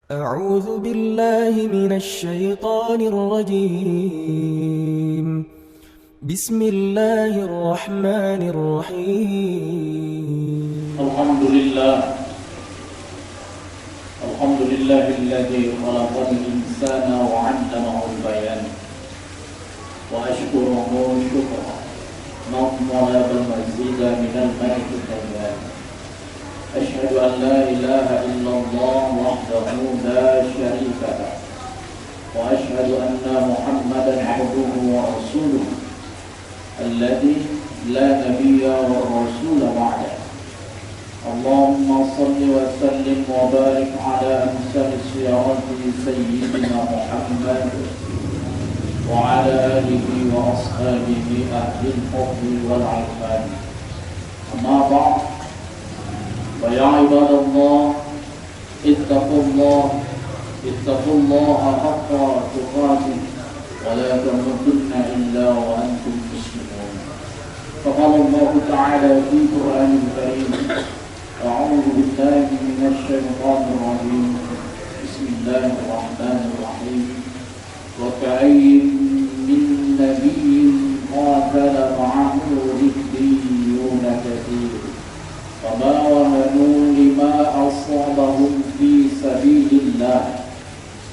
أعوذ بالله من الشيطان الرجيم. بسم الله الرحمن الرحيم. الحمد لله الذي خلق الإنسان وعلمه البيان وأشكره شكرا ما طلب المزيد من الملك الديان. أشهد أن لا إله إلا الله وحده لا شريك له وأشهد أن محمدا عبده ورسوله الذي لا نبي والرسول بعده. اللهم صل وسلم وبارك على أمثال السيارات سيدنا محمد وعلى آله وأصحابه أهل الحب والعرفان. أما بعد، فيا عباد الله اتقوا الله حق تقاته ولا تموتن إلا وأنتم مسلمون. فقال الله تعالى في القرآن الكريم: أعوذ بالله من الشيطان الرجيم. بسم الله الرحمن الرحيم. وكأين من نبي قاتل معه ربيون كثير فما وهنوا لما أصابهم في سبيل الله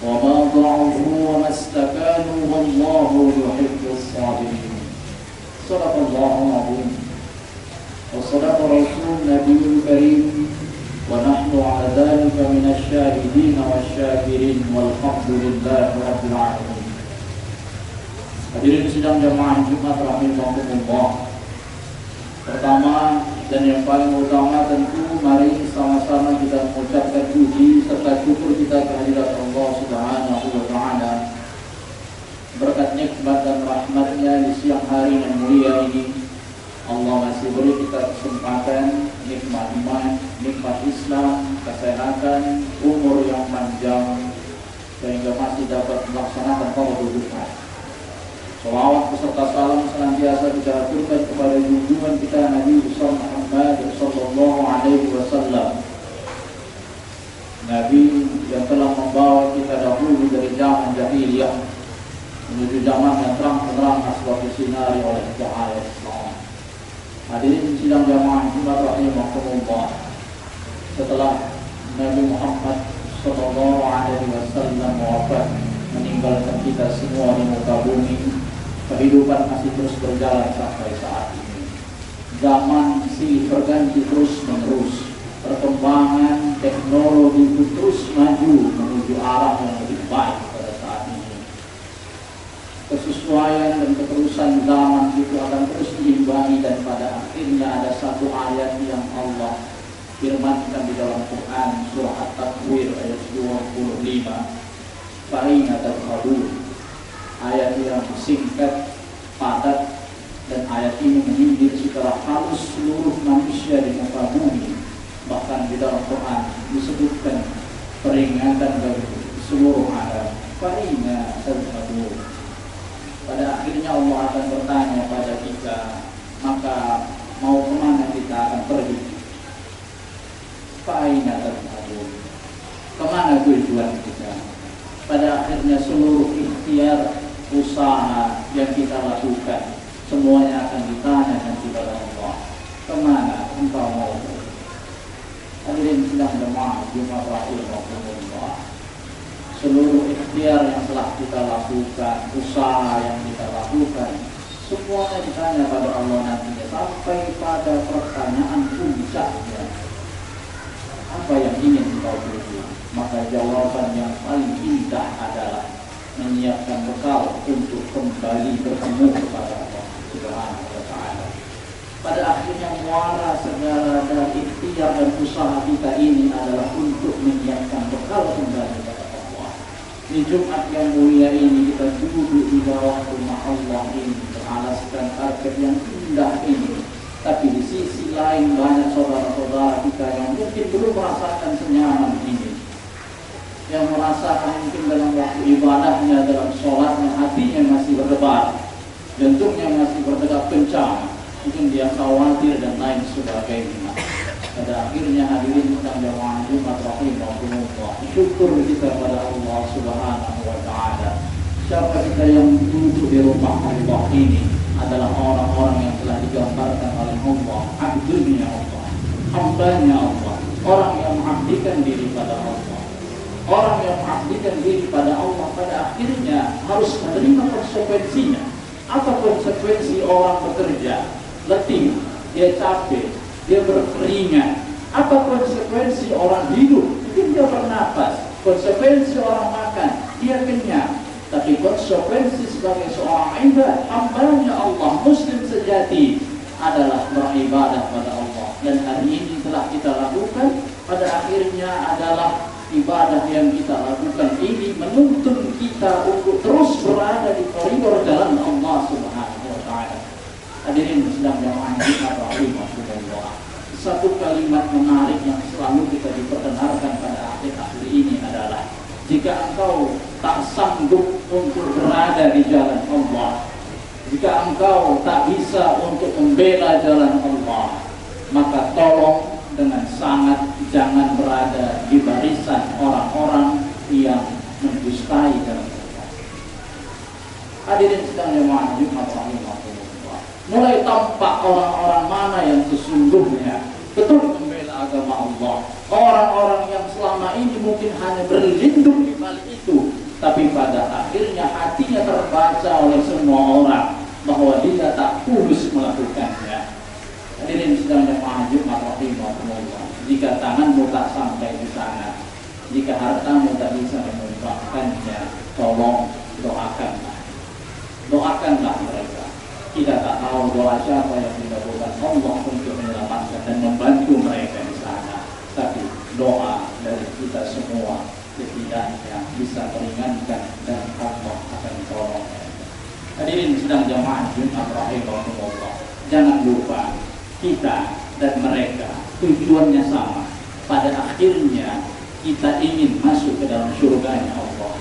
وما ضعفوا وما استكانوا والله يحب الصابرين. صدق الله العظيم وصدق رسول النبي الكريم ونحن على ذلك من الشاهدين والشاكرين والحمد لله رب العالمين. Hadirin sidang jamaah Jumat rahimakumullah. Pertama dan yang paling utama tentu mari sama-sama kita mengucapkan puji serta syukur kita kehadirat Allah Subhanahu wa taala. Berkat nikmat dan rahmatnya di siang hari yang mulia ini, Allah masih beri kita kesempatan nikmat iman, nikmat Islam, kesehatan, umur yang panjang sehingga masih dapat melaksanakan fardhu duha. Salawat beserta salam senantiasa kita aturkan kepada junjungan kita Nabi Muhammad sallallahu alaihi wasallam, Nabi yang telah membawa kita dahulu dari zaman jahiliyah menuju zaman yang terang-terang asbab disinari oleh cahaya Islam. Hadirin sidang jamaah Jumat rahimahumullah. Setelah Nabi Muhammad sallallahu alaihi wasallam wafat meninggalkan kita semua di muka bumi, kehidupan masih terus berjalan sampai saat ini. Zaman silih berganti terus menerus, perkembangan teknologi itu terus maju menuju arah yang lebih baik pada saat ini. Kesesuaian dan keterusan zaman itu akan terus diimbangi dan pada akhirnya ada satu ayat yang Allah firmankan di dalam Quran surah At-Takwir ayat 25. Fa'ina tadkhalun. Ayat yang singkat, padat, dan ayat ini menyindir secara halus seluruh manusia di muka bumi. Bahkan di dalam Quran disebutkan peringatan bagi seluruh alam. Fa'ina tadkhalun. Pada akhirnya Allah akan bertanya pada kita, maka mau kemana kita akan pergi? Fa'ina tadkhalun. Kemana tujuan kita? Pada akhirnya seluruh ikhtiar usaha yang kita lakukan semuanya akan ditanya nanti kepada Allah, kemana engkau mau pergi? Hadirin sidang jemaah Jumat rahimahumullah. Seluruh ikhtiar yang telah kita lakukan, usaha yang kita lakukan, semuanya ditanya pada Allah nantinya sampai pada pertanyaan puncaknya, apa yang ingin engkau tuju? Maka jawaban yang paling indah adalah menyiapkan bekal untuk kembali bertemu kepada Allah Subhanahu wa taala. Pada akhirnya muara segala dari ikhtiar dan usaha kita ini adalah untuk menyiapkan bekal kembali kepada Allah. Di Jumat yang mulia ini kita duduk di bawah rumah Allah ini beralaskan karpet yang indah ini. Tapi di sisi lain banyak saudara-saudara kita yang mungkin belum merasakan senyaman ini, yang merasakan mungkin dalam waktu ibadahnya, dalam sholatnya, hatinya masih berdebar, jantungnya masih berdetak kencang, mungkin dia khawatir dan lain sebagainya. Pada akhirnya hadirin sedang jamaah Jumat rahimahumullah, syukur kita pada Allah Subhanahu wa taala. Siapa kita yang duduk di rumah Allah ini adalah orang-orang yang telah digambarkan oleh Allah, abdunya Allah, hambanya Allah, orang yang mengabdikan diri pada Allah. Orang yang mengabdikan diri pada Allah pada akhirnya harus menerima konsekuensinya. Apa konsekuensi orang bekerja, letih, dia capek, dia berkeringat? Apa konsekuensi orang hidup? Mungkin dia bernapas. Konsekuensi orang makan, dia kenyang. Tapi konsekuensi sebagai seorang ibad, hambanya Allah, muslim sejati adalah beribadah pada Allah. Dan hari ini telah kita lakukan, pada akhirnya adalah ibadah yang kita lakukan ini menuntun kita untuk terus berada di koridor jalan Allah Subhanahu wa taala. Hadirin sedang jamaah Jumat rahimahumullah. Satu kalimat menarik yang selalu kita diperdengarkan pada akhir-akhir ini adalah, jika engkau tak sanggup untuk berada di jalan Allah, jika engkau tak bisa untuk membela jalan Allah, maka tolong dengan sangat jangan berada di barisan orang-orang yang mendustai jalan Allah. Hadirin sedang jamaah Jumat rahimahumullah. Mulai tampak orang-orang mana yang sesungguhnya betul membela agama Allah. Orang-orang yang selama ini mungkin hanya berlindung di balik itu, tapi pada akhirnya hatinya terbaca oleh semua orang bahwa dia tak tulus melakukannya. Hadirin sedang jamaah Jumat rahimahumullah. Jika tanganmu tak sampai di sana, jika hartamu tak bisa menyumbangkannya, tolong doakanlah. Doakanlah mereka. Kita tak tahu doa siapa yang dikabulkan Allah untuk menyelamatkan dan membantu mereka di sana. Tapi doa dari kita semua setidaknya bisa meringankan dan Allah akan tolong mereka. Hadirin sedang jamaah Jumat rahimahumullah. Jangan lupa, kita dan mereka tujuannya sama. Pada akhirnya kita ingin masuk ke dalam surganya Allah.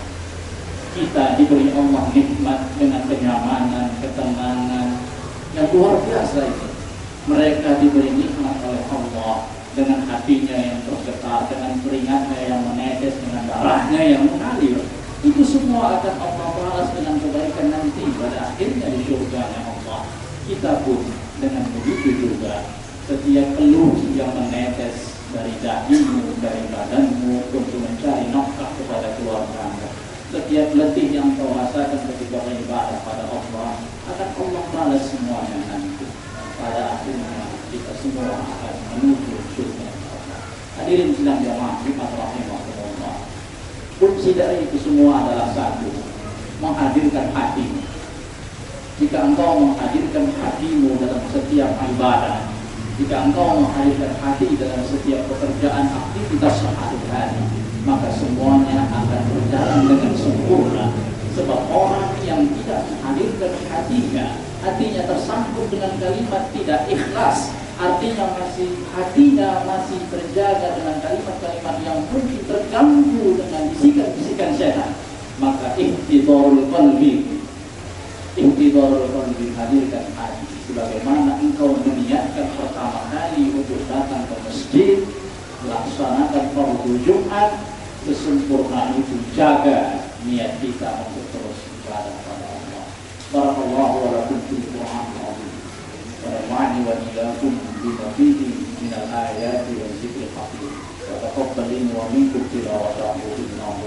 Kita diberi Allah nikmat dengan kenyamanan, ketenangan yang luar biasa itu. Mereka diberi nikmat oleh Allah dengan hatinya yang tergetar, dengan keringatnya yang menetes, dengan darahnya yang mengalir. Itu semua akan Allah balas dengan kebaikan nanti pada akhirnya di surganya Allah. Kita pun dengan begitu juga, setiap peluh yang menetes dari dahimu, dari badanmu untuk mencari nafkah kepada keluarga, setiap letih yang kau rasakan ketika beribadah pada Allah, akan Allah balas semuanya nanti. Pada akhirnya kita semua akan menuju surga Allah. Hadirin sedang jamaah Jumat rahimahumullah. Kunci dari itu semua adalah satu, menghadirkan hatimu. Jika engkau menghadirkan hatimu dalam setiap ibadah, jika engkau menghadirkan hati dalam setiap pekerjaan aktivitas sehari-hari, maka semuanya akan berjalan dengan sempurna. Sebab orang yang tidak menghadirkan hatinya tersangkut dengan kalimat tidak ikhlas, artinya hatinya masih terjaga dengan kalimat-kalimat yang mungkin terganggu dengan bisikan-bisikan setan, maka ihtidharul qalbi, hadirkan hati. Sebagaimana engkau meniatkan pertama kali untuk datang ke masjid, laksanakan fardu Jumat, sesempurna itu jaga niat kita untuk terus ibadah pada Allah. Barakallahu wa lakum fil Qur'anil azim. Wa nafa'ani wa iyyakum bima fihi minal ayati wa dzikril hakim. Wa taqabbal minni wa minkum tilawatahu innahu